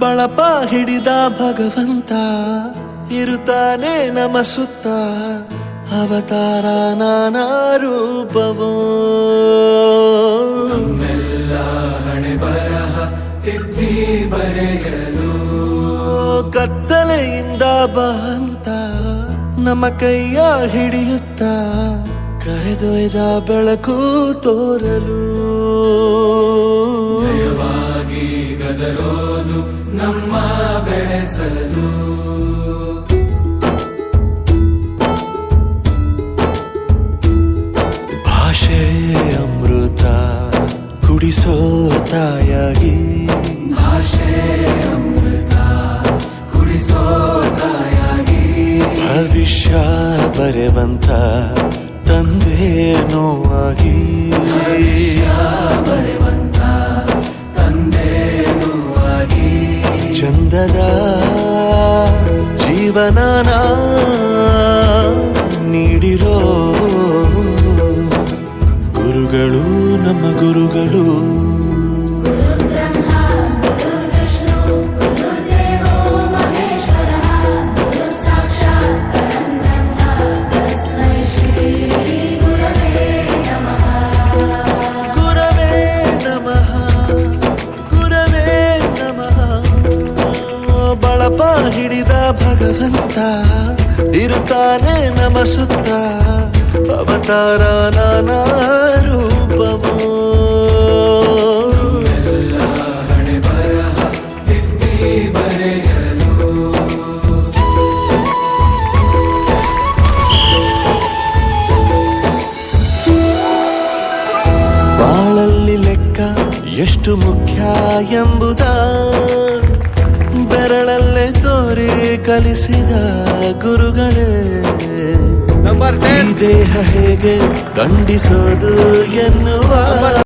ಬಳಪ ಹಿಡಿದ ಭಗವಂತ ಇರುತ್ತಾನೆ ನಮ ಸುತ್ತ ಅವತಾರ ನಾನಾ ರೂಪವೋ ನಮ್ಮೆಲ್ಲ ಹಣೆ ಬರಹ ತಿದ್ದಿ ಬರೆಯಲು ಕತ್ತಲೆಯಿಂದ ಬಂತ ನಮ್ಮ ಕೈಯ ಹಿಡಿಯುತ್ತ ಕರೆದೊಯ್ದ ಬೆಳಕು ತೋರಲು ಭಯವಾಗಿ ಗದರೋದು ನಮ್ಮ ಬೆಳೆಸಲು ಭಾಷೆ ಅಮೃತ ಕುಡಿಸೋ ತಾಯಾಗಿ ಭಾಷೆ ಅಮೃತ ಕುಡಿಸೋ ತಾಯಾಗಿ ಭವಿಷ್ಯ ಬರೆವಂತ ತಂದೇನೋ ಆಗಿ ಬರೆವಂತ ತಂದೇನೂ ಆಗಿ ಚಂದದ ಜೀವನನ ನೀಡಿರೋ ಗುರುಗಳು ನಮ್ಮ ಗುರುಗಳು ಗುರವೇ ನಮಃ ಗುರವೇ ನಮಃ ಬಳಪ ಹಿಡಿದ ಭಗವಂತ ಇರುತ್ತಾನೆ ನಮ ಸುತ್ತ ಅವತಾರ ನಾನಾ ರೂಪವೋ ಎಲ್ಲ ಹಣೆ ಬರಹ ತಿದ್ದಿ ಬರೆಯಲು ಬಾಳಲ್ಲಿ ಲೆಕ್ಕ ಎಷ್ಟು ಮುಖ್ಯ ಎಂಬುದ ಬೆರಳಲ್ಲೇ ತೋರಿ ಕಲಿಸಿದ ಗುರುಗಳೇ ಈ ದೇಹ ಹೇಗೆ ದಂಡಿಸೋದು ಎನ್ನುವ